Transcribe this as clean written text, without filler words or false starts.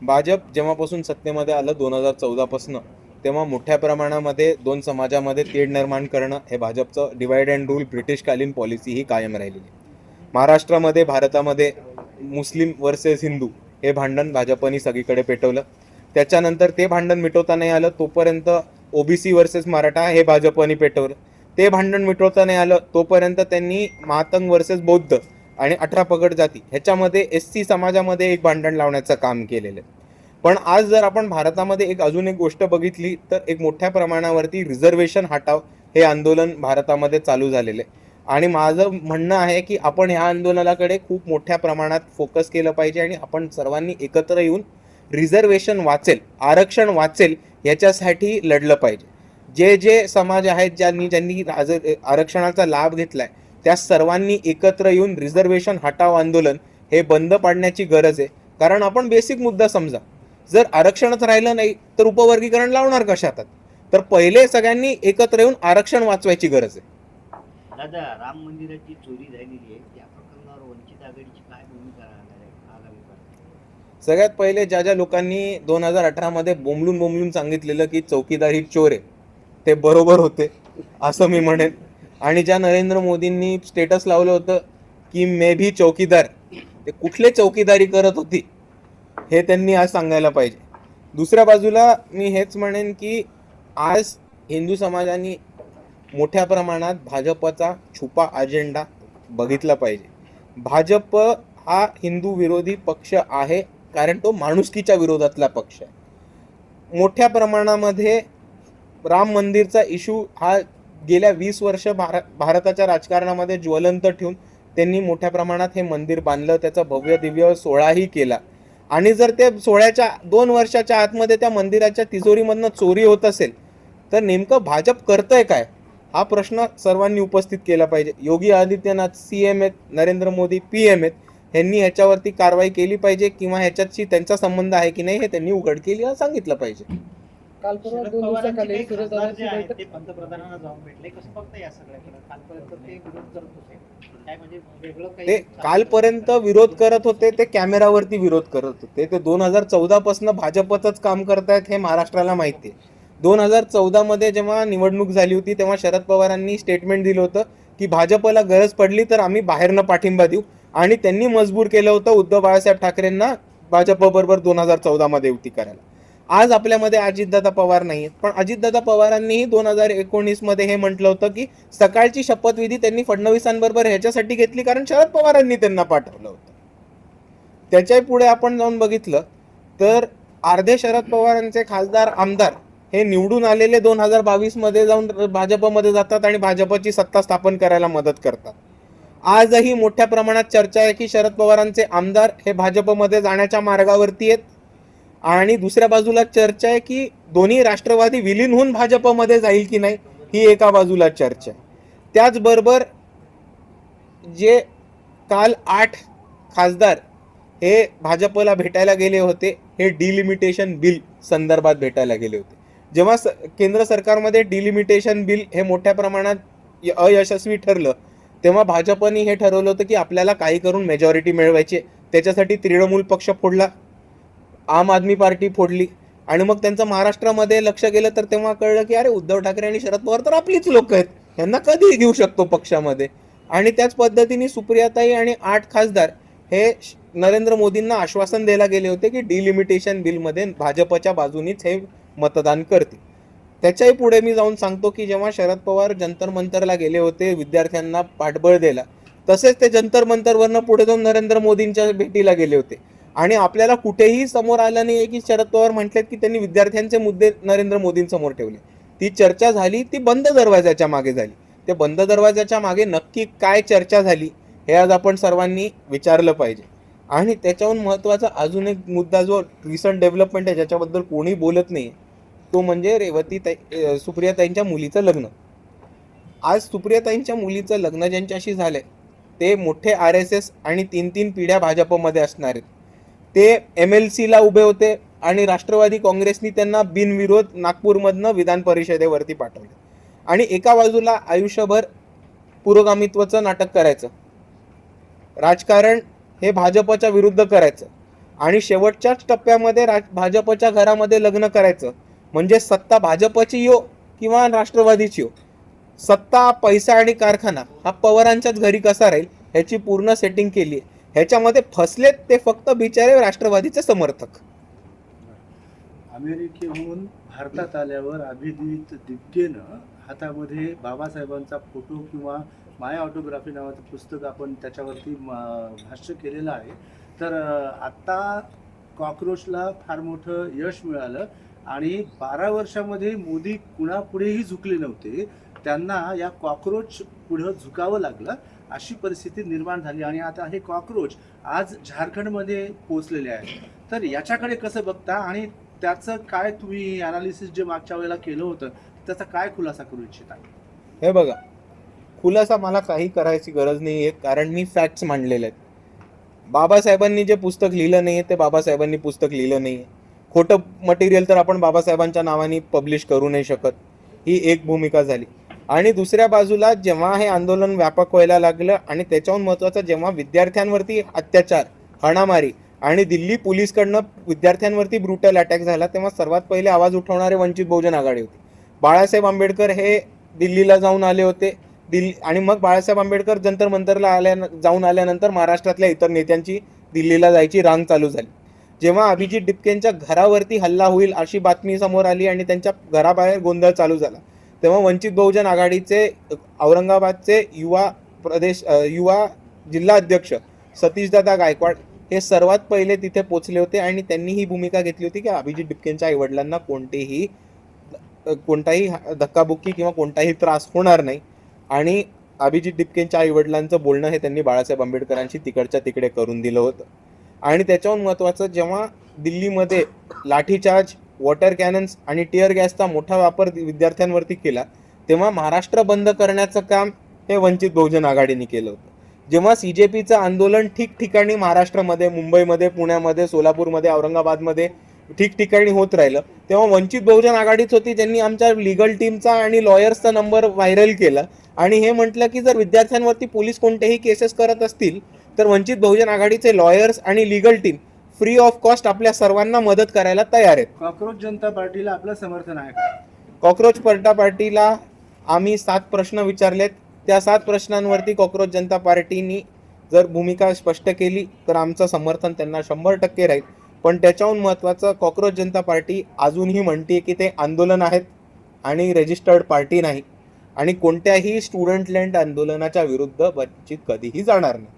भाजप जेव्हापासून सत्तेमध्ये आलं 2014 पासून, तेव्हा मोठ्या प्रमाणामध्ये दोन समाजामध्ये तेढ निर्माण करणं हे भाजपचं डिवाइड अँड रूल ब्रिटिशकालीन पॉलिसी ही कायम राहिलेली. महाराष्ट्रामध्ये, भारतामध्ये मुस्लिम वर्सेस हिंदू हे भांडण भाजपनी सगळीकडे पेटवलं. त्याच्यानंतर ते भांडण मिटवता नाही आलं तोपर्यंत ओबीसी वर्सेस मराठा हे भाजपनी पेटवलं. ते भांडण मिटवता नाही आलं तोपर्यंत त्यांनी मातंग वर्सेस बौद्ध आणि 18 पगड जाती ह्याच्यामध्ये एससी समाजामध्ये एक भांडण लावण्याचं काम केलेलं आहे. पण आज जर आपण भारतामध्ये अजून एक गोष्ट बघितली तर एक मोठ्या प्रमाणावरती रिझर्वेशन हटाव हे आंदोलन भारतामध्ये चालू झालेले आहे. आणि माझं म्हणणं आहे की आपण ह्या आंदोलनाकडे खूप मोठ्या प्रमाणात फोकस केलं पाहिजे आणि आपण सर्वांनी एकत्र येऊन रिझर्वेशन वाचेल, आरक्षण वाचेल याच्यासाठी लढलं पाहिजे. जे जे समाज आहेत ज्यांनी आरक्षणाचा लाभ घेतलाय त्या सर्वांनी एकत्र येऊन रिझर्वेशन हटाव आंदोलन हे बंद पाडण्याची गरज आहे. कारण आपण बेसिक मुद्दा समजा, जर आरक्षणच राहिलं नाही तर उपवर्गीकरण लावणार कशात? तर पहिले सगळ्यांनी एकत्र येऊन आरक्षण वाचवायची गरज आहे. दादा, राम मंदिराची चोरी झालेली आहे, त्या प्रकरणावर वंचित आघाडीची काय भूमिका राहणार आहे आगामी काळात? सगळ्यात पहिले ज्या लोकांनी 2018 मध्ये बोंबलून सांगितलेलं की चौकीदार ही चोर आहे ते बरोबर होते असं मी म्हणेन. आणि ज्या नरेंद्र मोदींनी स्टेटस लावलं होतं की मे भी चौकीदार, ते कुठले चौकीदारी करत होती हे त्यांनी आज सांगायला पाहिजे. दुसऱ्या बाजूला मी हेच म्हणेन की आज हिंदू समाजाने मोठ्या प्रमाणात भाजपचा छुपा अजेंडा बघितला पाहिजे. भाजप हा हिंदू विरोधी पक्ष आहे कारण तो माणुसकीच्या विरोधातला पक्ष आहे. मोठ्या प्रमाणामध्ये राम मंदिरचा इश्यू हा गेल्या 20 वर्ष भारताच्या राजकारणामध्ये ज्वलंत ठेवून त्यांनी मोठ्या प्रमाणात हे मंदिर बांधलं, त्याचा भव्य दिव्य सोहळाही केला. आणि जर ते सोहळ्याच्या 2 वर्षाच्या आतमध्ये त्या मंदिराच्या तिजोरीमधनं चोरी होत असेल तर नेमकं भाजप करतंय काय हा प्रश्न सर्वांनी उपस्थित केला पाहिजे. योगी आदित्यनाथ सीएम आहेत, नरेंद्र मोदी पीएम आहेत, यांनी ह्याच्यावरती कारवाई केली पाहिजे किंवा ह्याच्याशी त्यांचा संबंध आहे की नाही हे त्यांनी उघड केली सांगितलं पाहिजे. काल परवा 2 दिवसाखाली ते पंतप्रधानांना जाऊन भेटले, कसं बघता या सगळ्याकडे? कालपर्यंत ते विरोध करत होते, काय म्हणजे वेगळं काही? ते कालपर्यंत विरोध करत होते, ते कॅमेरावरती विरोध करत होते. ते 2014 पासून भाजपचंच काम करतायत हे महाराष्ट्राला माहिती आहे. 2014 मध्ये जेव्हा निवडणूक झाली होती तेव्हा शरद पवारांनी स्टेटमेंट दिलं होतं की भाजपला गरज पडली तर आम्ही बाहेरनं पाठिंबा देऊ, आणि त्यांनी मजबूर केलं होतं उद्धव बाळासाहेब ठाकरेंना भाजप बरोबर 2014 मध्ये युती करायला. आज आपल्यामध्ये अजितदादा पवार नाहीत, पण अजितदादा पवारांनीही 2019 मध्ये हे म्हटलं होतं की सकाळची शपथविधी त्यांनी फडणवीसांबरोबर ह्याच्यासाठी घेतली कारण शरद पवारांनी त्यांना पाठवलं होतं. त्याच्याही पुढे आपण जाऊन बघितलं तर अर्धे शरद पवारांचे खासदार आमदार हे निवडून आलेले 2022 मध्ये जाऊन भाजपमध्ये जातात आणि भाजपची सत्ता स्थापन करायला मदत करतात. आजही मोठ्या प्रमाणात चर्चा आहे की शरद पवारांचे आमदार हे भाजपमध्ये जाण्याच्या मार्गावरती आहेत. आणि दुसऱ्या बाजूला चर्चा आहे की दोन्ही राष्ट्रवादी विलीन होऊन भाजपमध्ये जाईल की नाही ही एका बाजूला चर्चा आहे. त्याचबरोबर जे काल 8 खासदार हे भाजपला भेटायला गेले होते हे डिलिमिटेशन बिल संदर्भात भेटायला गेले होते. जेव्हा केंद्र सरकारमध्ये डिलिमिटेशन बिल हे मोठ्या प्रमाणात अयशस्वी ठरलं तेव्हा भाजपने हे ठरवलं होतं की आपल्याला काही करून मेजॉरिटी मिळवायची. त्याच्यासाठी तृणमूल पक्ष फोडला, आम आदमी पार्टी फोडली, आणि मग त्यांचं महाराष्ट्रामध्ये लक्ष गेलं तर तेव्हा कळलं की अरे उद्धव ठाकरे आणि शरद पवार तर आपलीच लोक आहेत, यांना कधी घेऊ शकतो पक्षामध्ये. आणि त्याच पद्धतीने सुप्रियाताई आणि 8 खासदार हे नरेंद्र मोदींना आश्वासन द्यायला गेले होते की डिलिमिटेशन बिलमध्ये भाजपच्या बाजूनीच हे मतदान करतील. त्याच्याही पुढे मी जाऊन सांगतो की जेव्हा शरद पवार जंतर मंतरला गेले होते विद्यार्थ्यांना पाठबळ द्यायला, तसेच ते जंतर मंतरवरनं पुढे जाऊन नरेंद्र मोदींच्या भेटीला गेले होते. आणि आपल्याला कुठेही समोर आलं नाही की शरद पवार म्हटलेत की त्यांनी विद्यार्थ्यांचे मुद्दे नरेंद्र मोदींसमोर ठेवले. ती चर्चा झाली ती बंद दरवाजाच्या मागे झाली. ते बंद दरवाजाच्या मागे नक्की काय चर्चा झाली हे आज आपण सर्वांनी विचारलं पाहिजे. आणि त्याच्याहून महत्त्वाचा अजून एक मुद्दा जो रिसंट डेव्हलपमेंट आहे ज्याच्याबद्दल कोणी बोलत नाही तो म्हणजे सुप्रियाताईंच्या मुलीचं लग्न. आज सुप्रियाताईंच्या मुलीचं लग्न ज्यांच्याशी झालंय ते मोठे RSS आणि 3 पिढ्या भाजपमध्ये असणार आहेत. ते MLC ला उभे होते आणि राष्ट्रवादी काँग्रेसनी त्यांना बिनविरोध नागपूरमधनं विधान परिषदेवरती पाठवले. आणि एका बाजूला आयुष्यभर पुरोगामित्वाचं नाटक करायचं, राजकारण हे भाजपच्या विरुद्ध करायचं, आणि शेवटच्याच टप्प्यामध्ये भाजपच्या घरामध्ये लग्न करायचं, म्हणजे सत्ता भाजपची यो किंवा राष्ट्रवादीची यो, सत्ता, पैसा आणि कारखाना हा पवारांच्याच घरी कसा राहील ह्याची पूर्ण सेटिंग केली आहे. ह्याच्यामध्ये फसलेत ते फक्त बिचारे राष्ट्रवादीचे समर्थक. अमेरिकेहून भारतात आल्यावर अभिजित दिपकेनं हातामध्ये बाबासाहेबांचा फोटो किंवा माय ऑटोग्राफी नावाचं पुस्तक आपण त्याच्यावरती भाष्य केलेलं आहे. तर आत्ता कॉक्रोचला फार मोठं यश मिळालं आणि 12 वर्षामध्ये मोदी कुणापुढेही झुकले नव्हते, त्यांना या कॉक्रोच पुढं झुकावं लागलं, अशी परिस्थिती निर्माण झाली आणि आता हे कॉक्रोच आज झारखंडमध्ये पोहोचलेले आहे. तर याच्याकडे कसं बघता आणि त्याचं काय तुम्ही अनालिसिस जे मागच्या वेळेला केलं होतं त्याचा काय खुलासा करू इच्छिता? हे बघा, खुलासा मला काही करायची गरज नाही आहे, कारण मी फॅक्ट्स मांडलेले आहेत. बाबासाहेबांनी जे पुस्तक लिहिलं नाही आहे ते बाबासाहेबांनी पुस्तक लिहिलं नाही आहे. खोटं मटेरियल तर आपण बाबासाहेबांच्या नावाने पब्लिश करू नाही शकत, ही एक भूमिका झाली. आणि दुसऱ्या बाजूला जेव्हा हे आंदोलन व्यापक व्हायला लागलं आणि त्याच्याहून महत्त्वाचं जेव्हा विद्यार्थ्यांवरती अत्याचार, हाणामारी आणि दिल्ली पोलीसकडनं विद्यार्थ्यांवरती ब्रुटल अटॅक झाला, तेव्हा सर्वात पहिले आवाज उठवणारे वंचित बहुजन आघाडी होती. बाळासाहेब आंबेडकर हे दिल्लीला जाऊन आले होते, आणि मग बाळासाहेब आंबेडकर जंतर मंतरला जाऊन आल्यानंतर महाराष्ट्रातल्या इतर नेत्यांची दिल्लीला जायची रांग चालू झाली. जेव्हा अभिजित दिपकेंच्या घरावरती हल्ला होईल अशी बातमी समोर आली आणि त्यांच्या घराबाहेर गोंधळ चालू झाला, तेव्हा वंचित बहुजन आघाडीचे औरंगाबादचे युवा जिल्हा अध्यक्ष सतीशदादा गायकवाड हे सर्वात पहिले तिथे पोचले होते आणि त्यांनी ही भूमिका घेतली होती की अभिजित दिपकेंच्या आईवडिलांना कोणताही धक्काबुक्की किंवा कोणताही त्रास होणार नाही. आणि अभिजित दिपकेंच्या आईवडिलांचं बोलणं हे त्यांनी बाळासाहेब आंबेडकरांशी तिकडच्या तिकडे करून दिलं होतं. आणि त्याच्याहून महत्त्वाचं, जेव्हा दिल्लीमध्ये लाठीचार्ज, वॉटर कॅनन्स आणि टिअर गॅसचा मोठा वापर विद्यार्थ्यांवरती केला, तेव्हा महाराष्ट्र बंद करण्याचं काम हे वंचित बहुजन आघाडीने केलं होतं. जेव्हा CJPचं आंदोलन ठिकठिकाणी महाराष्ट्रामध्ये, मुंबईमध्ये, पुण्यामध्ये, सोलापूरमध्ये, औरंगाबादमध्ये ठिकठिकाणी होत राहिलं, तेव्हा वंचित बहुजन आघाडीच होती ज्यांनी आमच्या लिगल टीमचा आणि लॉयर्सचा नंबर व्हायरल केला आणि हे म्हटलं की जर विद्यार्थ्यांवरती पोलीस कोणतेही केसेस करत असतील तर वंचित बहुजन आघाडीचे लॉयर्स आणि legal team free of cost आपल्या सर्वांना मदत करायला तयार आहेत. कॉक्रोच जनता पार्टीला आपलं समर्थन आहे का? कॉक्रोच जनता पार्टीला आम्ही 7 प्रश्न विचारलेत. त्या 7 प्रश्नांवरती कॉक्रोच जनता पार्टीनी जर भूमिका स्पष्ट केली तर आमचं समर्थन त्यांना 100% राहील. पण त्याच्याहून महत्त्वाचं, कॉक्रोच जनता पार्टी अजूनही म्हणते की ते आंदोलन आहेत आणि रजिस्टर्ड पार्टी नाही आणि कोणत्याही स्टुडंट लँड आंदोलनाच्या विरुद्ध वंचित कधीही जाणार नाही.